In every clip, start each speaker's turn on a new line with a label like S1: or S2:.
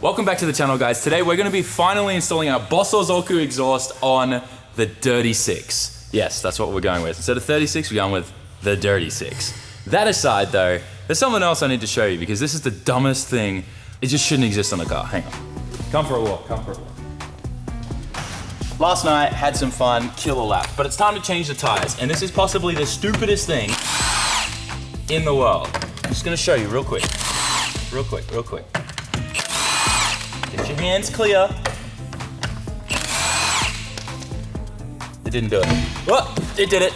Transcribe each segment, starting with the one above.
S1: Welcome back to the channel, guys. Today we're going to be finally installing our Bosozoku exhaust on the Dirty 6. Yes, that's what we're going with. Instead of 36, we're going with the Dirty 6. That aside though, there's something else I need to show you because this is the dumbest thing. It just shouldn't exist on a car. Hang on. Come for a walk, come for a walk. Last night, had some fun, kill a lap, but it's time to change the tires. And this is possibly the stupidest thing in the world. I'm just going to show you real quick. Real quick. Get your hands clear. It didn't do it. Oh, it did it.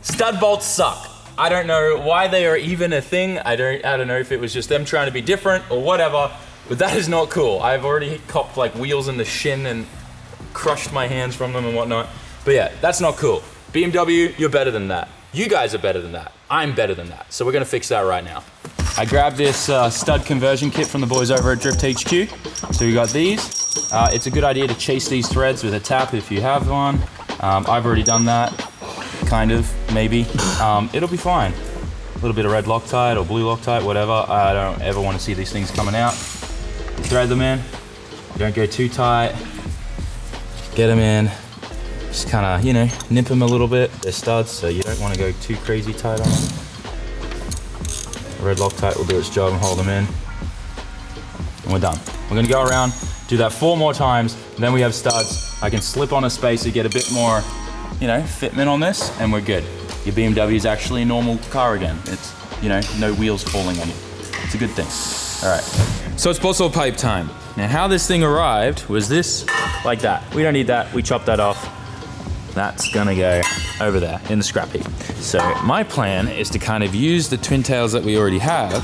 S1: Stud bolts suck. I don't know why they are even a thing. I don't know if it was just them trying to be different or whatever, but that is not cool. I've already copped like wheels in the shin and crushed my hands from them and whatnot. But yeah, that's not cool. BMW, you're better than that. You guys are better than that. I'm better than that. So we're gonna fix that right now. I grabbed this stud conversion kit from the boys over at Drift HQ. So we got these. It's a good idea to chase these threads with a tap if you have one. I've already done that, kind of, maybe. It'll be fine. A little bit of red Loctite or blue Loctite, whatever. I don't ever want to see these things coming out. Thread them in. Don't go too tight. Get them in. Just kind of, you know, nip them a little bit. They're studs, so you don't want to go too crazy tight on them. Red Loctite will do its job and hold them in. And we're done. We're gonna go around, do that 4 more times, then we have studs. I can slip on a spacer, get a bit more, you know, fitment on this, and we're good. Your BMW is actually a normal car again. It's, you know, no wheels falling on you. It's a good thing. All right. So it's Boso pipe time. Now how this thing arrived was this, like that. We don't need that, we chopped that off. That's gonna go over there in the scrap heap. So my plan is to kind of use the twin tails that we already have,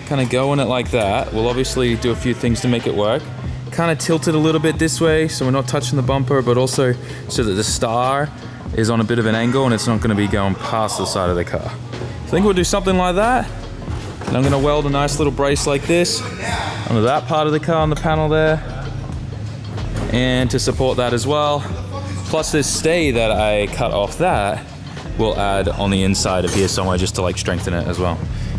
S1: kind of go on it like that. We'll obviously do a few things to make it work. Kind of tilt it a little bit this way so we're not touching the bumper, but also so that the star is on a bit of an angle and it's not gonna be going past the side of the car. So I think we'll do something like that. And I'm gonna weld a nice little brace like this onto that part of the car on the panel there. And to support that as well. Plus this stay that I cut off that will add on the inside of here somewhere just to like strengthen it as well.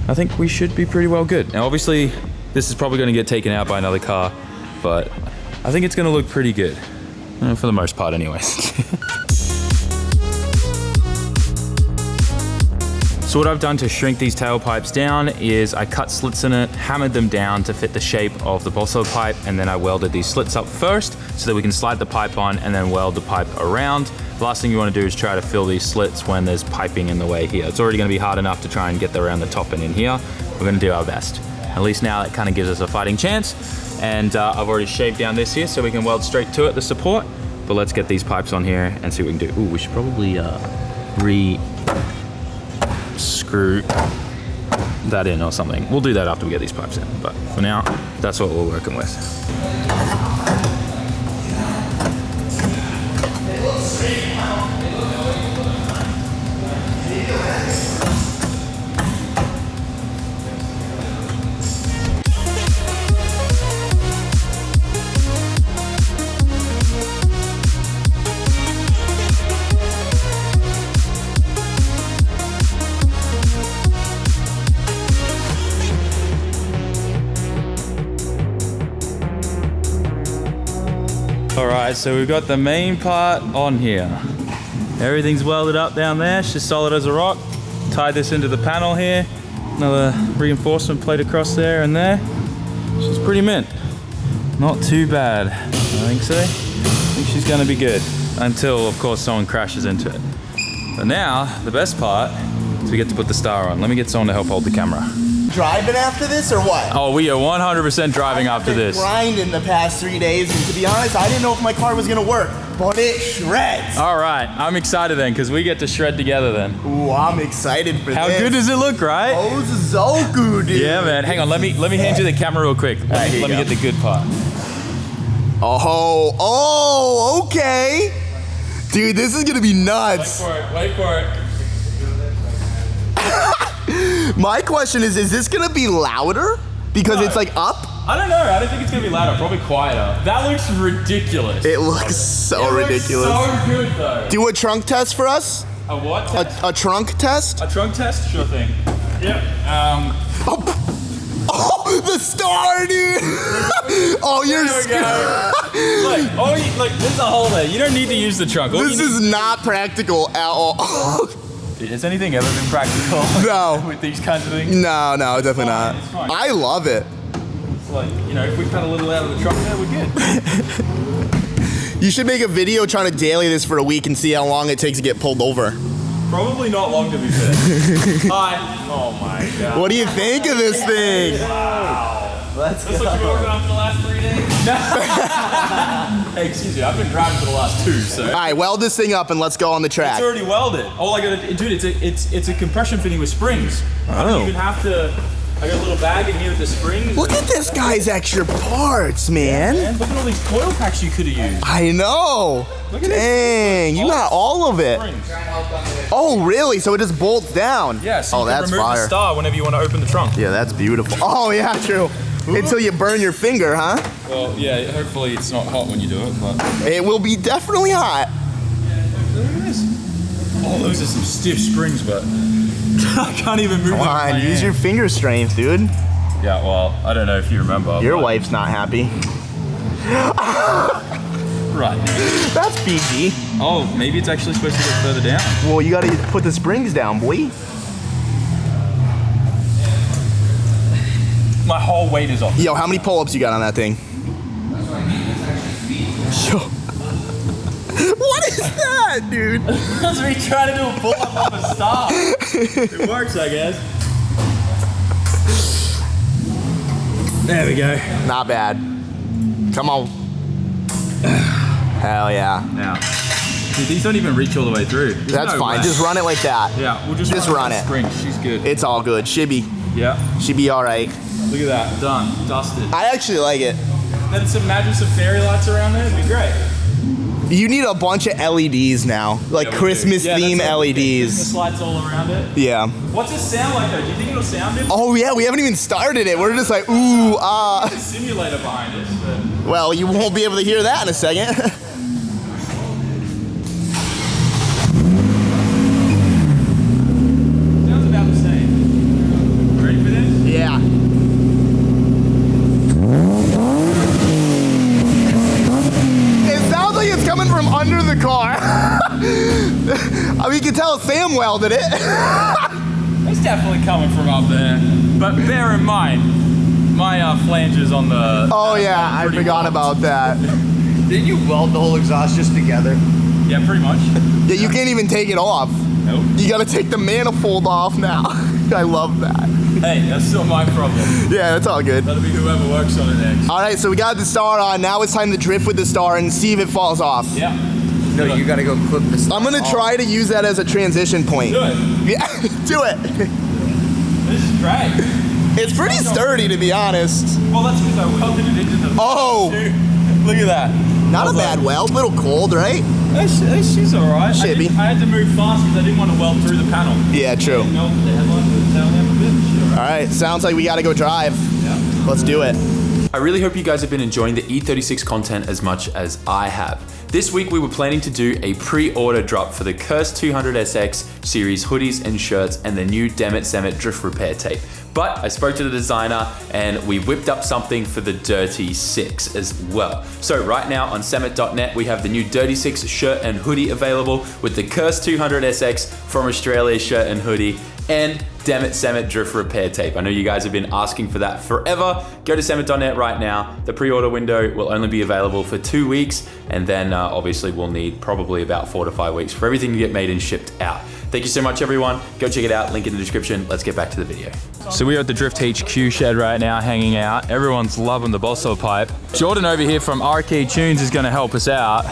S1: I think we should be pretty well good. Now obviously this is probably gonna get taken out by another car, but I think it's gonna look pretty good. For the most part anyways. So what I've done to shrink these tailpipes down is I cut slits in it, hammered them down to fit the shape of the Boso pipe, and then I welded these slits up first so that we can slide the pipe on and then weld the pipe around. The last thing you want to do is try to fill these slits when there's piping in the way here. It's already going to be hard enough to try and get around the top and in here. We're going to do our best. At least now that kind of gives us a fighting chance. And I've already shaved down this here so we can weld straight to it, the support. But let's get these pipes on here and see what we can do. Ooh, we should probably screw that in or something. We'll do that after we get these pipes in, but for now, that's what we're working with. All right, so we've got the main part on here. Everything's welded up down there, it's just solid as a rock. Tied this into the panel here. Another reinforcement plate across there and there. She's pretty mint. Not too bad, I think so. I think she's gonna be good. Until, of course, someone crashes into it. But now, the best part is we get to put the star on. Let me get someone to help hold the camera.
S2: Driving after this or what?
S1: Oh, we are 100% driving after this.
S2: I've been grinding the past 3 days, and to be honest, I didn't know if my car was gonna work, but it shreds.
S1: All right, I'm excited then, because we get to shred together then.
S2: Ooh, I'm excited for
S1: How
S2: this.
S1: good does it look, right?
S2: Bosozoku, dude.
S1: Yeah, man. Hang on, let me hand you the camera real quick. Let me get the good part.
S2: Oh, okay. Dude, this is gonna be nuts.
S1: Wait for it.
S2: My question is this gonna be louder? Because it's like up?
S1: I don't know, I don't think it's gonna be louder, probably quieter. That looks ridiculous.
S2: It looks so ridiculous.
S1: Looks so good though.
S2: Do a trunk test for us?
S1: A what test?
S2: A trunk test?
S1: A trunk test? Sure thing. Yep.
S2: Oh. the star, dude. Oh, you're scared.
S1: Look, there's a hole there. You don't need to use the trunk.
S2: This is not practical at all.
S1: Dude, has anything ever been practical?
S2: No.
S1: With these kinds of things?
S2: No, definitely not.
S1: It's fine.
S2: I love it.
S1: It's like, you know, if we cut a little out of the trunk there, we're good.
S2: You should make a video trying to daily this for a week and see how long it takes to get pulled over.
S1: Probably not long, to be fair. Hi. Oh my god.
S2: What do you think of this thing?
S1: Wow. That's what you working on for the last 3 days? No. Hey, excuse me, I've been driving for the last 2, so.
S2: All right, weld this thing up and let's go on the track.
S1: It's already welded. All I gotta, dude, it's a compression fitting with springs. I don't even have to. I got a little bag in here with the springs.
S2: Look at this guy's extra parts, man.
S1: Yeah, man. Look at all these coil packs you could have used.
S2: I know.
S1: Look at
S2: Dang, you got all of it.
S1: Springs.
S2: Oh, really? So it just bolts down?
S1: Yeah, so you can
S2: that's
S1: remove
S2: fire.
S1: the star whenever you want to open the trunk.
S2: Yeah, that's beautiful. Oh, yeah, true. Until you burn your finger, huh?
S1: Well, yeah, hopefully it's not hot when you do it, but.
S2: It will be definitely hot.
S1: Look at this. Oh, those are some stiff springs, but I can't even move them.
S2: Come on, use your finger strength, dude.
S1: Yeah, well, I don't know if you remember.
S2: Your wife's not happy.
S1: Right.
S2: That's PG.
S1: Oh, maybe it's actually supposed to get further down.
S2: Well, you gotta put the springs down, boy.
S1: My whole weight is off.
S2: Yo, how many pull-ups you got on that thing? Yo. What is that, dude?
S1: That's me trying to do a pull-up on a star. It works, I guess. There we go.
S2: Not bad. Come on. Hell yeah.
S1: Now, dude, these don't even reach all the way through. There's
S2: That's
S1: no
S2: fine.
S1: way.
S2: Just run it like that.
S1: Yeah, we'll just
S2: run it.
S1: Spring. She's good.
S2: It's all good. Shibby.
S1: Yeah.
S2: She be all right.
S1: Look at that. Done. Dusted.
S2: I actually like it.
S1: Then imagine some fairy lights around there. It'd be great.
S2: You need a bunch of LEDs now, like Christmas theme LEDs.
S1: Christmas lights all around it.
S2: Yeah.
S1: What's it sound like though? Do you think it'll sound it?
S2: Oh yeah, we haven't even started it. We're just like, ooh, ah.
S1: There's a simulator behind it. But...
S2: Well, you won't be able to hear that in a second.
S1: Sounds about the same. Ready for this?
S2: Yeah. It sounds like it's coming from under the car. I mean, you can tell Sam welded it.
S1: It's definitely coming from up there. But bear in mind, my flanges on the...
S2: Oh yeah, I forgot about that.
S3: Didn't you weld the whole exhaust just together?
S1: Yeah, pretty much.
S2: Yeah, you can't even take it off.
S1: Nope.
S2: You gotta take the manifold off now. I love that.
S1: Hey, that's still my problem.
S2: Yeah, that's all good.
S1: That'll be whoever works on it next.
S2: All right, so we got the star on. Now it's time to drift with the star and see if it falls off.
S1: Yeah.
S3: No, you gotta go clip this.
S2: I'm gonna try to use that as a transition point.
S1: Do it.
S2: Yeah, do it.
S1: This is great.
S2: It's pretty sturdy, to be honest.
S1: Well, that's because I welded it into the...
S2: Oh.
S1: Look at that.
S2: Not a bad weld, little cold, right?
S1: She's all right.
S2: Shibby.
S1: I had to move fast because I didn't want to weld through the panel.
S2: Yeah, true.
S1: No, the headlight was down there a bit.
S2: All right, sounds like we gotta go drive.
S1: Yeah.
S2: Let's do it.
S1: I really hope you guys have been enjoying the E36 content as much as I have. This week we were planning to do a pre-order drop for the Curse 200SX series hoodies and shirts and the new Dammit Sammit drift repair tape. But I spoke to the designer and we whipped up something for the Dirty 6 as well. So right now on SAMMIT.net we have the new Dirty 6 shirt and hoodie available with the Curse 200SX from Australia shirt and hoodie and Dammit Sammit drift repair tape. I know you guys have been asking for that forever. Go to SAMMIT.net right now. The pre-order window will only be available for 2 weeks and then obviously we'll need probably about 4 to 5 weeks for everything to get made and shipped out. Thank you so much everyone. Go check it out, link in the description. Let's get back to the video. So we're at the Drift HQ shed right now, hanging out. Everyone's loving the Bosso pipe. Jordan over here from RK Tunes is gonna help us out.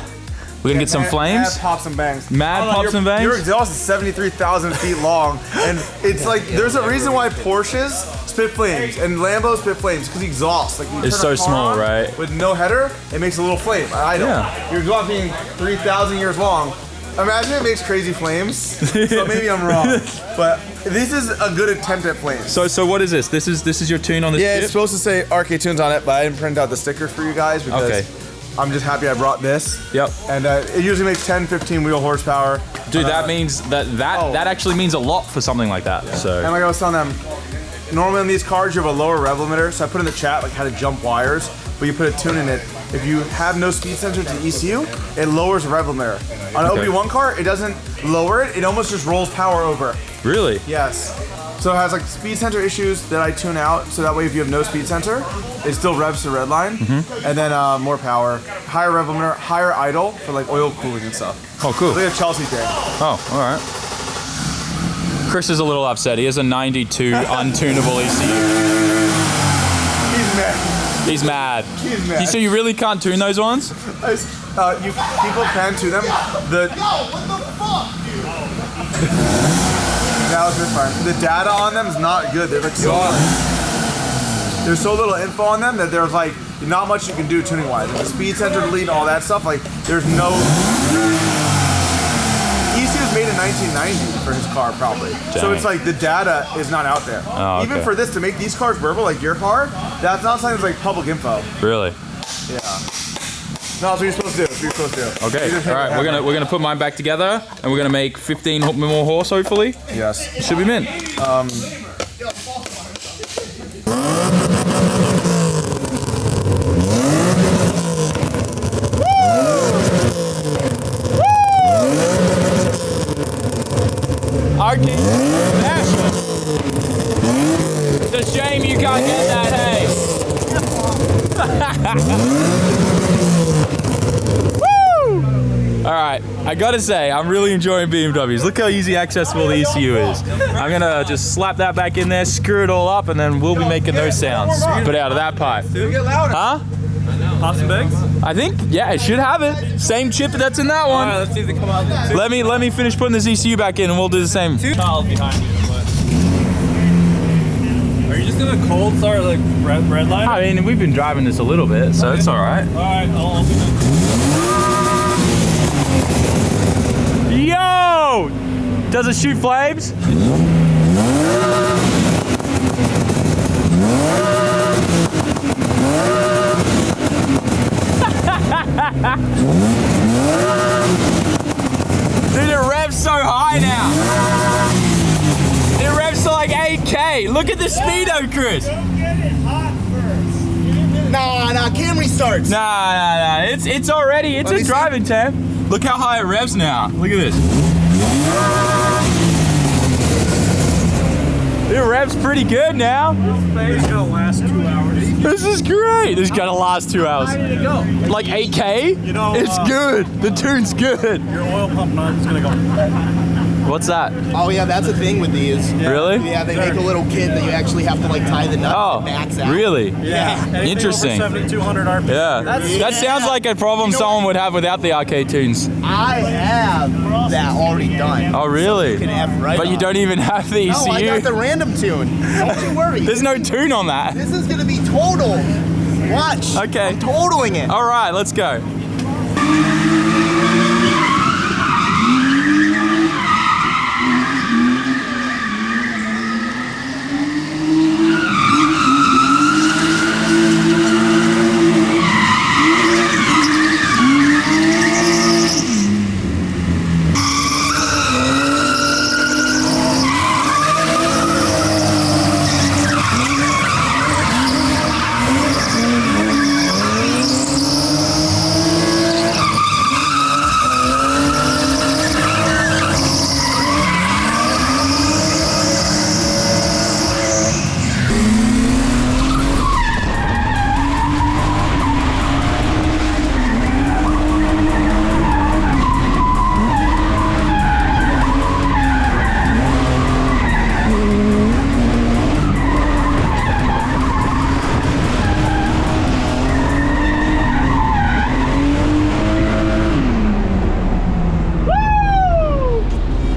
S1: We're gonna get some flames.
S4: Mad pops and bangs.
S1: Mad pops and bangs?
S4: Your exhaust is 73,000 feet long, and it's like there's a reason why Porsches spit flames and Lambos spit flames because the exhaust. Like you
S1: It's
S4: turn a
S1: so
S4: car
S1: small,
S4: on
S1: right?
S4: With no header, it makes a little flame. I don't.
S1: Yeah.
S4: Your exhaust being 3,000 years long. Imagine it makes crazy flames. So maybe I'm wrong, but this is a good attempt at flames.
S1: So what is this? This is your tune on this
S4: Yeah,
S1: chip?
S4: it's supposed to say RK Tunes on it, but I didn't print out the sticker for you guys because
S1: Okay.
S4: I'm just happy I brought this.
S1: Yep.
S4: And it usually makes 10, 15 wheel horsepower.
S1: Dude, that means that actually means a lot for something like that. So
S4: And like I was telling them, normally on these cars you have a lower rev limiter, so I put in the chat like how to jump wires, but you put a tune in it. If you have no speed sensor to ECU, it lowers the rev limiter. On an OP1 car, it doesn't lower it, it almost just rolls power over.
S1: Really?
S4: Yes. So it has like speed sensor issues that I tune out, so that way if you have no speed sensor, it still revs to redline, and then more power, higher rev limiter, higher idle for like oil cooling and stuff.
S1: Oh, cool.
S4: It's like a Chelsea thing.
S1: Oh, all right. Chris is a little upset. He has a 92 untunable ECU.
S4: He's mad.
S1: He's mad.
S4: He's mad.
S1: So you really can't tune those ones?
S4: People can tune them.
S2: Yo, what the fuck, dude?
S4: That was just fine. The data on them is not good. They're like so there's so little info on them that there's like not much you can do tuning wise. The speed sensor delete and all that stuff, like there's no. ECU was made in 1990 for his car probably.
S1: Dang.
S4: So it's like the data is not out there.
S1: Oh,
S4: Even
S1: okay.
S4: for this to make these cars verbal like your car, that's not something that's like public info.
S1: Really?
S4: Yeah. No, that's what you're supposed to do. That's what you're supposed to do.
S1: Okay.
S4: You just
S1: All
S4: make
S1: right.
S4: it happen.
S1: We're gonna put mine back together, and we're gonna make 15 more horse. Hopefully,
S4: Yes.
S1: it should be mint. Okay. Ashley. It's a shame you can't get that. Hey. All right, I gotta say, I'm really enjoying BMWs. Look how easy accessible the ECU is. I'm gonna just slap that back in there, screw it all up, and then we'll be making those sounds. Put out of that pipe.
S4: Get louder.
S1: Huh?
S5: Pop some bags?
S1: I think, yeah, it should have it. Same chip that's in that one.
S5: Alright, let's see if they come out.
S1: Let me finish putting this ECU back in, and we'll do the same.
S5: Child behind you. But... Are you just gonna cold start like red line?
S1: I mean, we've been driving this a little bit, so it's all right.
S5: Alright, I'll open it.
S1: Yo! Does it shoot flames? Dude, it revs so high now. It revs to like 8K. Look at the speedo, Chris.
S2: Nah, Camry starts.
S1: Nah. It's already, it's a driving temp. Look how high it revs now. Look at this. It revs pretty good now.
S5: It's gonna last 2 hours.
S1: This is great. This is gonna last 2 hours.
S5: How did it go?
S1: Like 8K?
S5: You know,
S1: It's good. The tune's good.
S5: Your oil pump nut is gonna go.
S1: What's that?
S2: Oh yeah, that's a thing with these.
S1: Really?
S2: Yeah, they make a little kit that you actually have to like tie the nut
S1: Oh,
S2: and max out.
S1: really?
S2: Yeah.
S5: Anything
S1: Interesting.
S5: Over 7,200 RPM.
S1: Yeah.
S5: That's
S1: That sounds like a problem someone would have without the arcade tunes.
S2: I have that already done.
S1: Oh, really?
S2: You can F right
S1: But you
S2: off.
S1: don't even have the
S2: No, I got
S1: ECU?
S2: the random tune. Don't you worry.
S1: There's no tune on that.
S2: This is gonna be total. Watch.
S1: Okay.
S2: I'm totaling it.
S1: All right, let's go.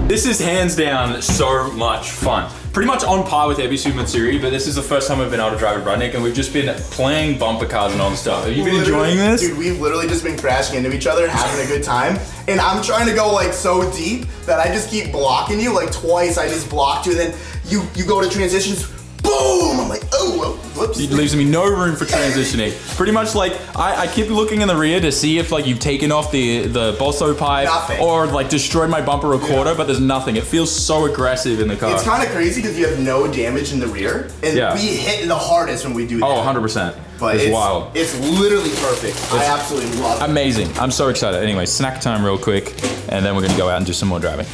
S1: This is hands down so much fun. Pretty much on par with Ebisu Matsuri, but this is the first time we've been able to drive a Rudnick, and we've just been playing bumper cars and all this stuff. Have you been enjoying this?
S6: Dude, we've literally just been crashing into each other, having a good time. And I'm trying to go like so deep that I just keep blocking you. Like twice I just blocked you, and then you go to transitions, boom! I'm like, oh,
S1: It leaves me no room for transitioning. Pretty much like, I keep looking in the rear to see if like you've taken off the Boso pipe or like destroyed my bumper or quarter, but there's nothing. It feels so aggressive in the car.
S6: It's kind of crazy because you have no damage in the rear, and we hit the hardest when we do that.
S1: Oh, 100%.
S6: But
S1: it's wild.
S6: It's literally perfect. I absolutely love it.
S1: Amazing. I'm so excited. Anyway, snack time real quick, and then we're gonna go out and do some more driving.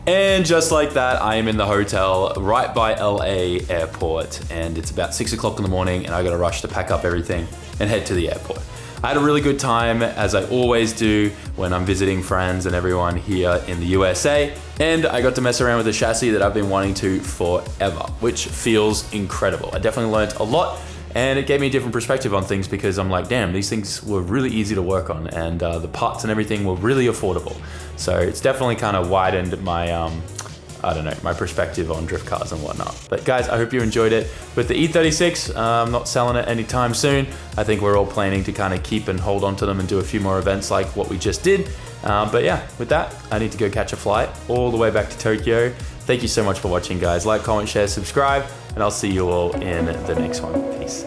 S1: And just like that, I am in the hotel right by LA airport, and it's about 6 o'clock in the morning, and I gotta rush to pack up everything and head to the airport. I had a really good time, as I always do when I'm visiting friends and everyone here in the USA, and I got to mess around with a chassis that I've been wanting to forever, which feels incredible. I definitely learned a lot, and it gave me a different perspective on things because I'm like, damn, these things were really easy to work on, and the parts and everything were really affordable. So it's definitely kind of widened my, I don't know, my perspective on drift cars and whatnot. But guys, I hope you enjoyed it. With the E36, I'm not selling it anytime soon. I think we're all planning to kind of keep and hold on to them and do a few more events like what we just did. But yeah, with that, I need to go catch a flight all the way back to Tokyo. Thank you so much for watching, guys. Like, comment, share, subscribe, and I'll see you all in the next one. Peace.